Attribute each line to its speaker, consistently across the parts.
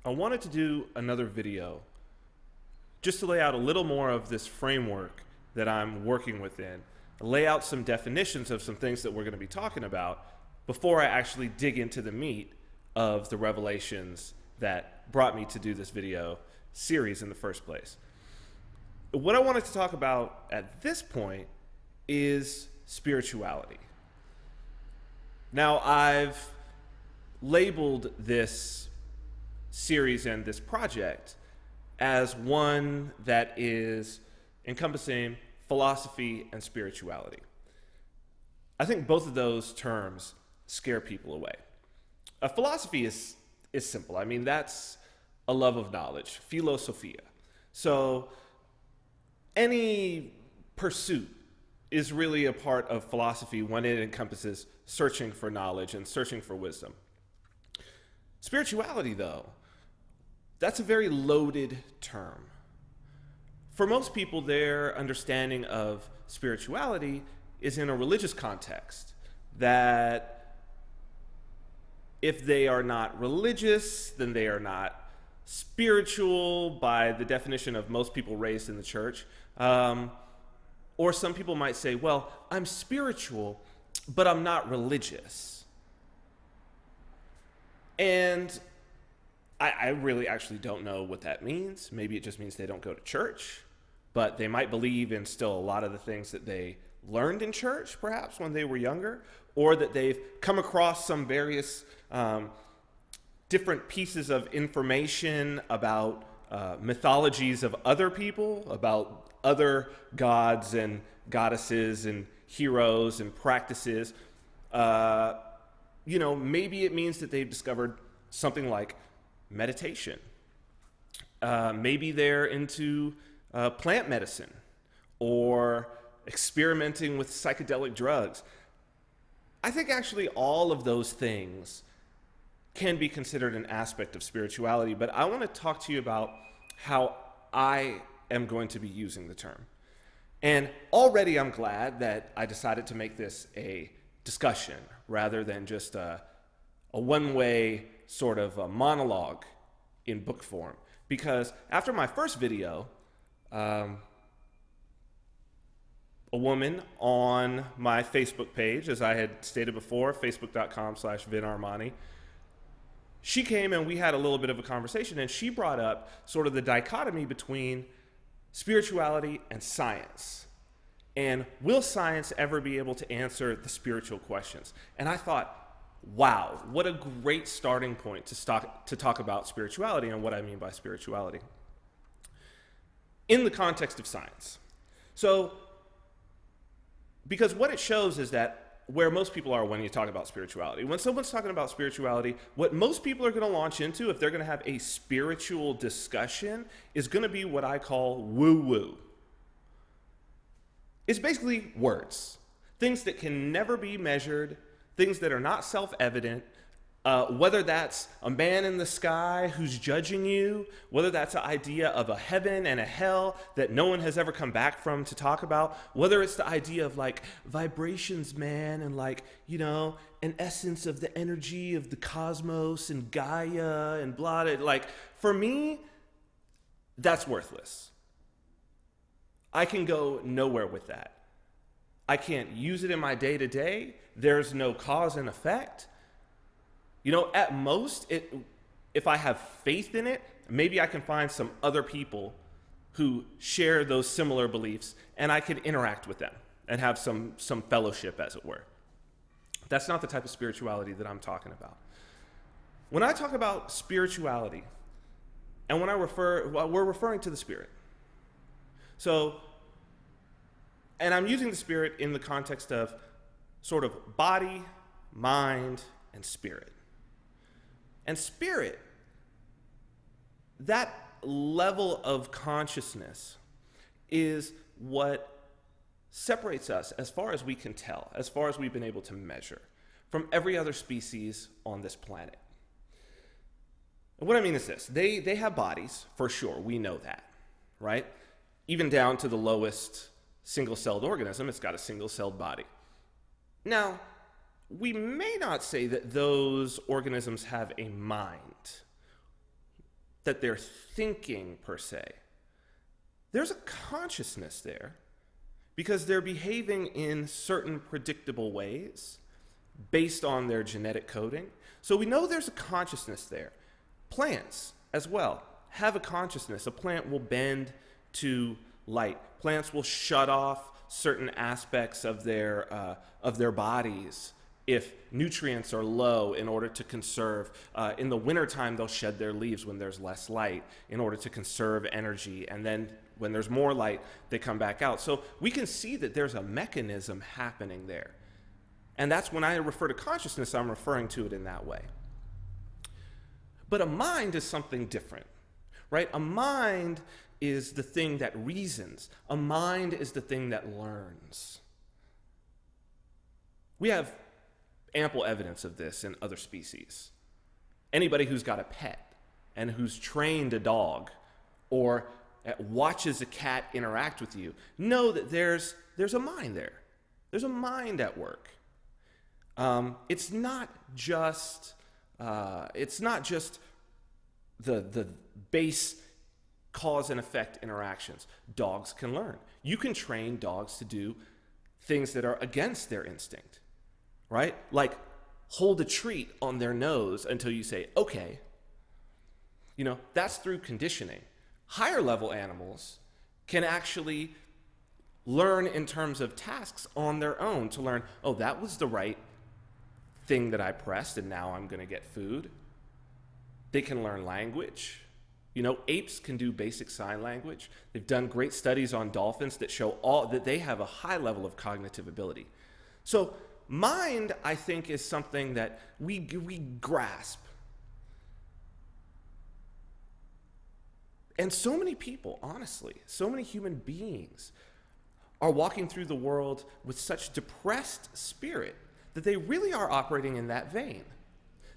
Speaker 1: I wanted to do another video just to lay out a little more of this framework that I'm working within, lay out some definitions of some things that we're going to be talking about before I actually dig into the meat of the revelations that brought me to do this video series in the first place. What I wanted to talk about at this point is spirituality. Now, I've labeled this series and this project as one that is encompassing philosophy and spirituality. I think both of those terms scare people away. A philosophy is simple. I mean, that's a love of knowledge, philosophia. So any pursuit is really a part of philosophy when it encompasses searching for knowledge and searching for wisdom. Spirituality, though, that's a very loaded term. For most people, their understanding of spirituality is in a religious context, that if they are not religious, then they are not spiritual by the definition of most people raised in the church. Or some people might say, well, I'm spiritual, but I'm not religious. And I really actually don't know what that means. Maybe it just means they don't go to church, but they might believe in still a lot of the things that they learned in church, perhaps when they were younger, or that they've come across some various different pieces of information about mythologies of other people, about other gods and goddesses and heroes and practices. Maybe it means that they've discovered something like meditation. Maybe they're into plant medicine or experimenting with psychedelic drugs. I think actually all of those things can be considered an aspect of spirituality, but I want to talk to you about how I am going to be using the term. And already I'm glad that I decided to make this a discussion rather than just a one-way sort of a monologue in book form. Because after my first video, a woman on my Facebook page, as I had stated before, facebook.com/VinArmani, she came and we had a little bit of a conversation, and she brought up sort of the dichotomy between spirituality and science. And will science ever be able to answer the spiritual questions? And I thought, wow, what a great starting point to talk about spirituality and what I mean by spirituality in the context of science. So, because what it shows is that where most people are when you talk about spirituality. When someone's talking about spirituality, what most people are going to launch into, if they're going to have a spiritual discussion, is going to be what I call woo-woo. It's basically words, things that can never be measured, things that are not self-evident, whether that's a man in the sky who's judging you, whether that's an idea of a heaven and a hell that no one has ever come back from to talk about, whether it's the idea of like vibrations, man, and like, an essence of the energy of the cosmos and Gaia and blah, like for me, that's worthless. I can go nowhere with that. I can't use it in my day-to-day. There's no cause and effect. At most, if I have faith in it, maybe I can find some other people who share those similar beliefs, and I could interact with them and have some fellowship, as it were. That's not the type of spirituality that I'm talking about. When I talk about spirituality, and we're referring to the Spirit. So, and I'm using the Spirit in the context of sort of body, mind, and spirit. And spirit, that level of consciousness is what separates us, as far as we can tell, as far as we've been able to measure, from every other species on this planet. And what I mean is this, they have bodies, for sure, we know that, right? Even down to the lowest single-celled organism, it's got a single-celled body. Now, we may not say that those organisms have a mind. that they're thinking per se. There's a consciousness there because they're behaving in certain predictable ways based on their genetic coding. So we know there's a consciousness there. Plants as well have a consciousness. A plant will bend to light. Plants will shut off certain aspects of their bodies if nutrients are low in order to conserve. In the wintertime, they'll shed their leaves when there's less light in order to conserve energy. And then when there's more light, they come back out. So we can see that there's a mechanism happening there. And that's when I refer to consciousness, I'm referring to it in that way. But a mind is something different, right? A mind is the thing that reasons. A mind is the thing that learns. We have ample evidence of this in other species. Anybody who's got a pet and who's trained a dog or watches a cat interact with you know that there's a mind there. There's a mind at work. It's not just the base cause and effect interactions. Dogs can learn. You can train dogs to do things that are against their instinct, right? Like hold a treat on their nose until you say, okay. That's through conditioning. Higher level animals can actually learn in terms of tasks on their own to learn, oh, that was the right thing that I pressed and now I'm going to get food. They can learn language. Apes can do basic sign language. They've done great studies on dolphins that show that they have a high level of cognitive ability. So mind, I think, is something that we grasp. And so many people, honestly, so many human beings are walking through the world with such depressed spirit that they really are operating in that vein.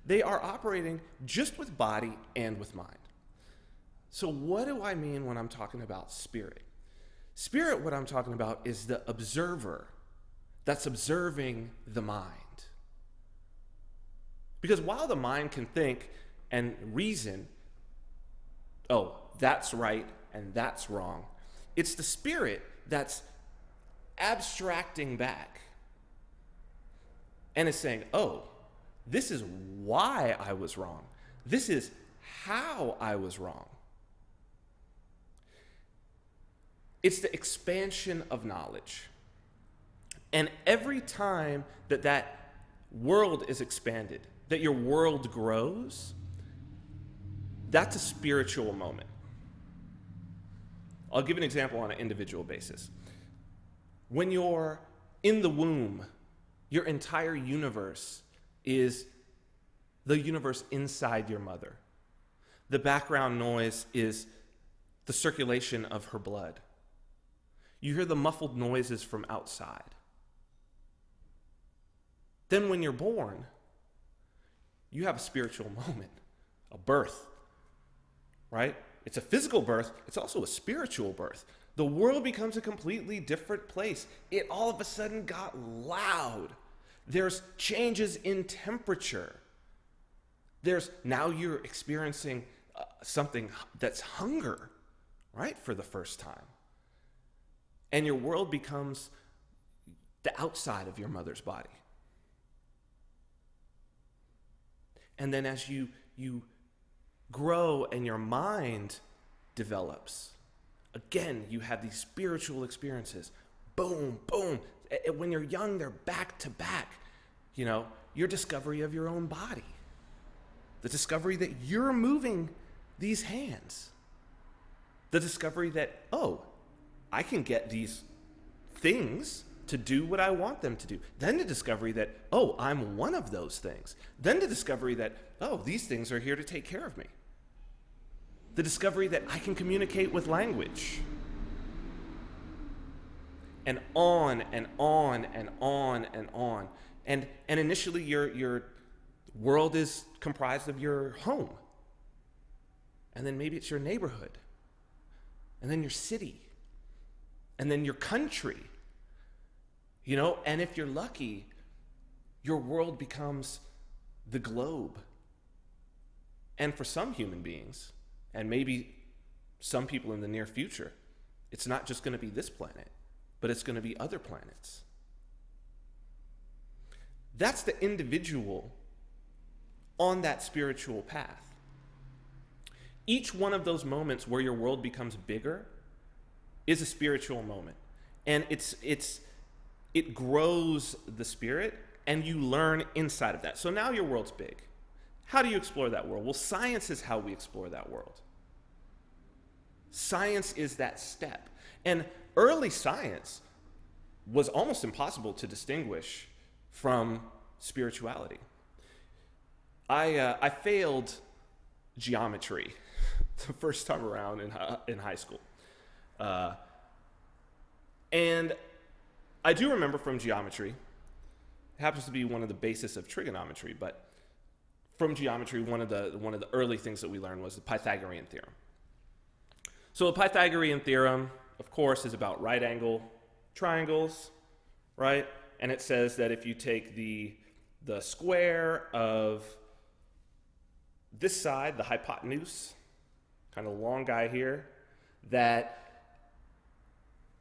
Speaker 1: They are operating just with body and with mind. So what do I mean when I'm talking about spirit? Spirit, what I'm talking about is the observer that's observing the mind. Because while the mind can think and reason, oh, that's right and that's wrong, it's the spirit that's abstracting back and is saying, oh, this is why I was wrong. This is how I was wrong. It's the expansion of knowledge. And every time that world is expanded, that your world grows, that's a spiritual moment. I'll give an example on an individual basis. When you're in the womb, your entire universe is the universe inside your mother. The background noise is the circulation of her blood. You hear the muffled noises from outside. Then when you're born, you have a spiritual moment, a birth, right? It's a physical birth. It's also a spiritual birth. The world becomes a completely different place. It all of a sudden got loud. There's changes in temperature. Now you're experiencing something that's hunger, right, for the first time. And your world becomes the outside of your mother's body. And then as you grow and your mind develops, again, you have these spiritual experiences. Boom, boom. When you're young, they're back to back. Your discovery of your own body. The discovery that you're moving these hands. The discovery that, oh, I can get these things to do what I want them to do. Then the discovery that, oh, I'm one of those things. Then the discovery that, oh, these things are here to take care of me. The discovery that I can communicate with language. And on and on and on and on. And initially your world is comprised of your home. And then maybe it's your neighborhood. And then your city. And then your country. And if you're lucky, your world becomes the globe. And for some human beings, And maybe some people in the near future, it's not just going to be this planet, but it's going to be other planets. That's the individual on that spiritual path. Each one of those moments where your world becomes bigger is a spiritual moment. And it grows the spirit, and you learn inside of that. So now your world's big. How do you explore that world? Well, science is how we explore that world. Science is that step. And early science was almost impossible to distinguish from spirituality. I failed geometry the first time around in high school. And I do remember from geometry, it happens to be one of the basis of trigonometry, but from geometry, one of the early things that we learned was the Pythagorean theorem. So the Pythagorean theorem, of course, is about right angle triangles, right? And it says that if you take the square of this side, the hypotenuse, kind of long guy here, that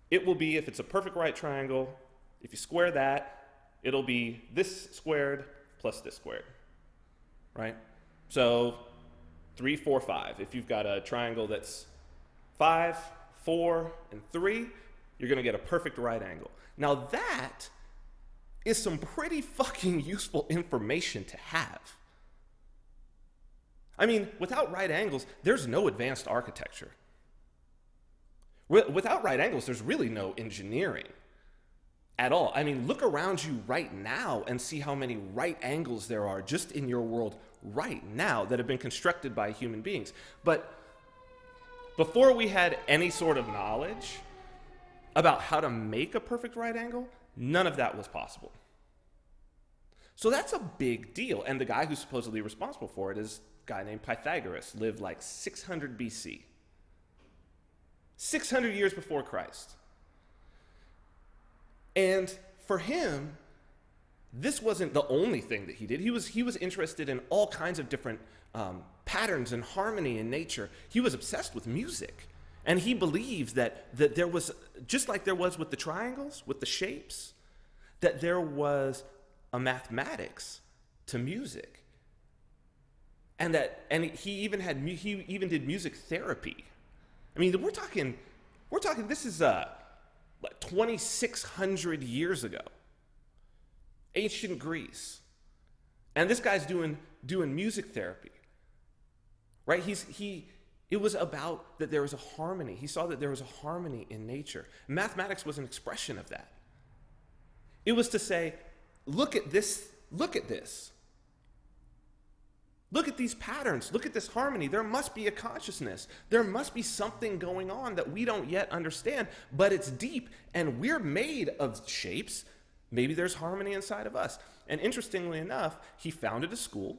Speaker 1: it will be, if it's a perfect right triangle, if you square that, it'll be this squared plus this squared, right? So 3, 4, 5. If you've got a triangle that's 5, 4, and 3, you're going to get a perfect right angle. Now that is some pretty fucking useful information to have. I mean, without right angles, there's no advanced architecture. Without right angles, there's really no engineering at all. I mean, look around you right now and see how many right angles there are just in your world right now that have been constructed by human beings. But before we had any sort of knowledge about how to make a perfect right angle, none of that was possible. So that's a big deal. And the guy who's supposedly responsible for it is a guy named Pythagoras, lived like 600 BC. 600 years before Christ. And for him, this wasn't the only thing that he did. He was interested in all kinds of different patterns and harmony in nature. He was obsessed with music. And he believed that there was, just like there was with the triangles, with the shapes, that there was a mathematics to music. And he even did music therapy. I mean, we're talking this is like 2,600 years ago. Ancient Greece. And this guy's doing music therapy. Right? It was about that there was a harmony. He saw that there was a harmony in nature. Mathematics was an expression of that. It was to say, look at this. Look at these patterns. Look at this harmony. There must be a consciousness. There must be something going on that we don't yet understand, but it's deep, and we're made of shapes. Maybe there's harmony inside of us. And interestingly enough, he founded a school.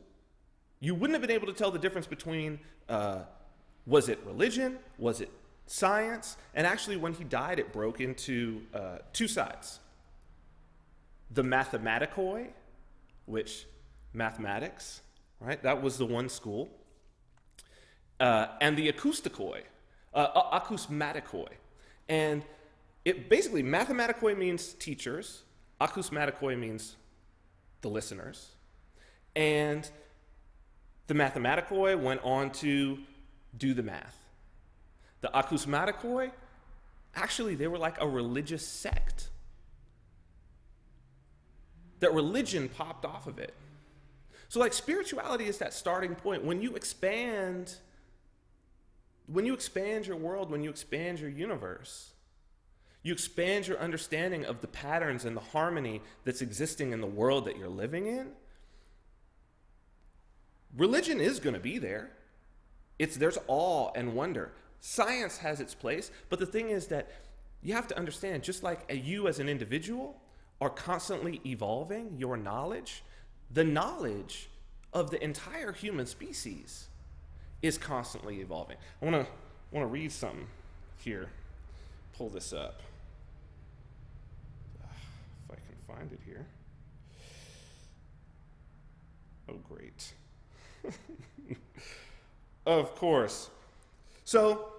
Speaker 1: You wouldn't have been able to tell the difference between, was it religion? Was it science? And actually, when he died, it broke into two sides. The mathematikoi, which mathematics, right? That was the one school. And the acoustikoi, acousmatikoi. And it basically, mathematikoi means teachers. Acousmatikoi means the listeners. And the mathematikoi went on to do the math. The acousmatikoi, actually, they were like a religious sect. That religion popped off of it. So like spirituality is that starting point. When you expand your world, when you expand your universe, you expand your understanding of the patterns and the harmony that's existing in the world that you're living in. Religion is going to be there. There's awe and wonder. Science has its place, but the thing is that you have to understand, just like you as an individual are constantly evolving your knowledge, the knowledge of the entire human species is constantly evolving. I want to read something here. Pull this up. If I can find it here. Oh, great. Of course. So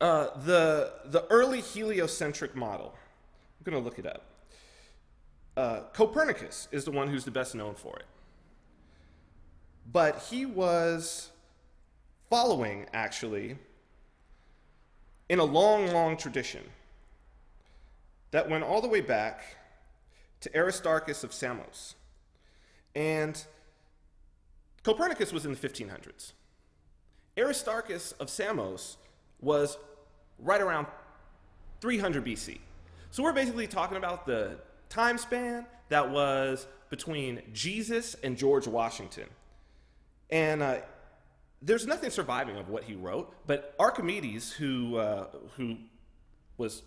Speaker 1: the early heliocentric model, I'm going to look it up. Copernicus is the one who's the best known for it. But he was following, actually, in a long, long tradition that went all the way back to Aristarchus of Samos. And Copernicus was in the 1500s. Aristarchus of Samos was right around 300 BC. So we're basically talking about the time span that was between Jesus and George Washington. And there's nothing surviving of what he wrote, but Archimedes, who was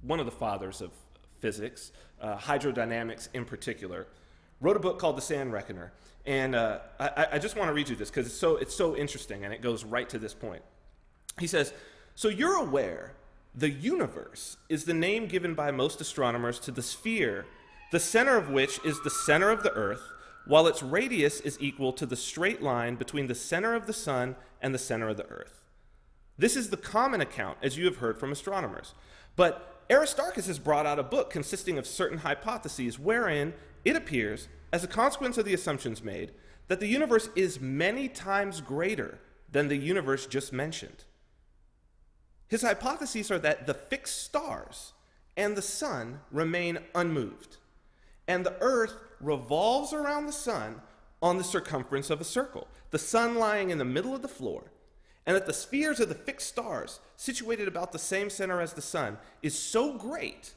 Speaker 1: one of the fathers of physics, hydrodynamics in particular, wrote a book called The Sand Reckoner. And I just want to read you this because it's so interesting, and it goes right to this point. He says, "So you're aware the universe is the name given by most astronomers to the sphere, the center of which is the center of the earth, while its radius is equal to the straight line between the center of the sun and the center of the earth. This is the common account, as you have heard from astronomers. But Aristarchus has brought out a book consisting of certain hypotheses wherein it appears, as a consequence of the assumptions made, that the universe is many times greater than the universe just mentioned. His hypotheses are that the fixed stars and the sun remain unmoved, and the earth revolves around the sun on the circumference of a circle, the sun lying in the middle of the floor, and that the spheres of the fixed stars, situated about the same center as the sun, is so great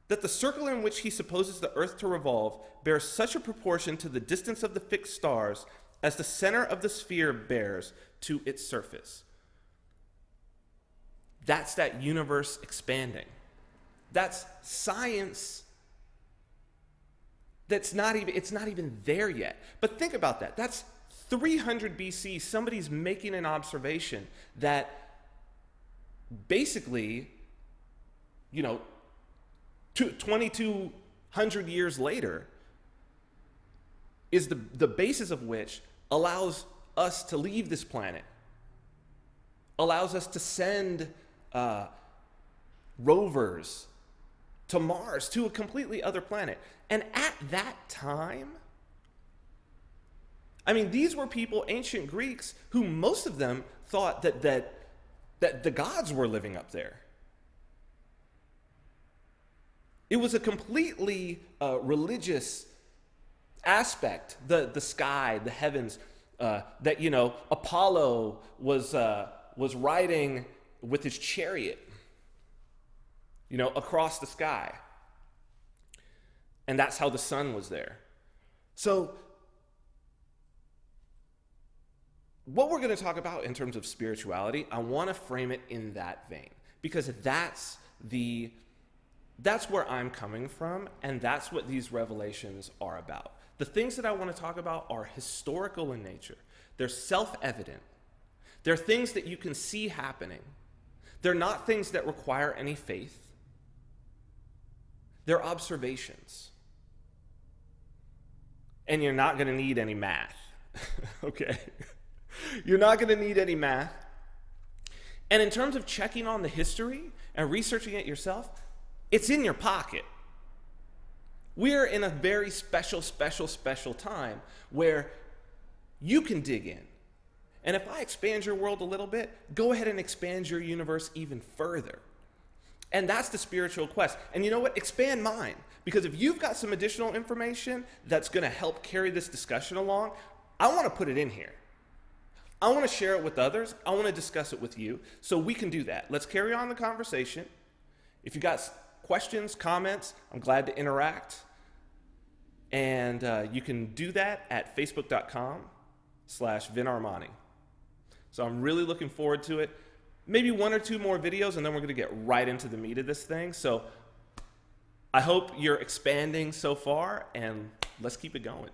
Speaker 1: that the circle in which he supposes the earth to revolve bears such a proportion to the distance of the fixed stars as the center of the sphere bears to its surface." That's that universe expanding. That's science it's not even there yet. But think about that. That's 300 BC. Somebody's making an observation that basically, 2,200 years later is the basis of which allows us to leave this planet, allows us to send rovers to Mars, to a completely other planet. And at that time, these were people, ancient Greeks, who most of them thought that the gods were living up there. It was a completely religious aspect, the sky, the heavens, that Apollo was riding with his chariot, across the sky. And that's how the sun was there. So what we're going to talk about in terms of spirituality, I want to frame it in that vein, because that's where I'm coming from, and that's what these revelations are about. The things that I want to talk about are historical in nature. They're self-evident. They're things that you can see happening. They're not things that require any faith. They're observations. And you're not going to need any math. Okay? You're not going to need any math. And in terms of checking on the history and researching it yourself, it's in your pocket. We're in a very special time where you can dig in. And if I expand your world a little bit, go ahead and expand your universe even further. And that's the spiritual quest. And you know what? Expand mine. Because if you've got some additional information that's going to help carry this discussion along, I want to put it in here. I want to share it with others. I want to discuss it with you. So we can do that. Let's carry on the conversation. If you got questions, comments, I'm glad to interact. And you can do that at facebook.com/VinArmani. So I'm really looking forward to it. Maybe one or two more videos, and then we're going to get right into the meat of this thing. So I hope you're expanding so far, and let's keep it going.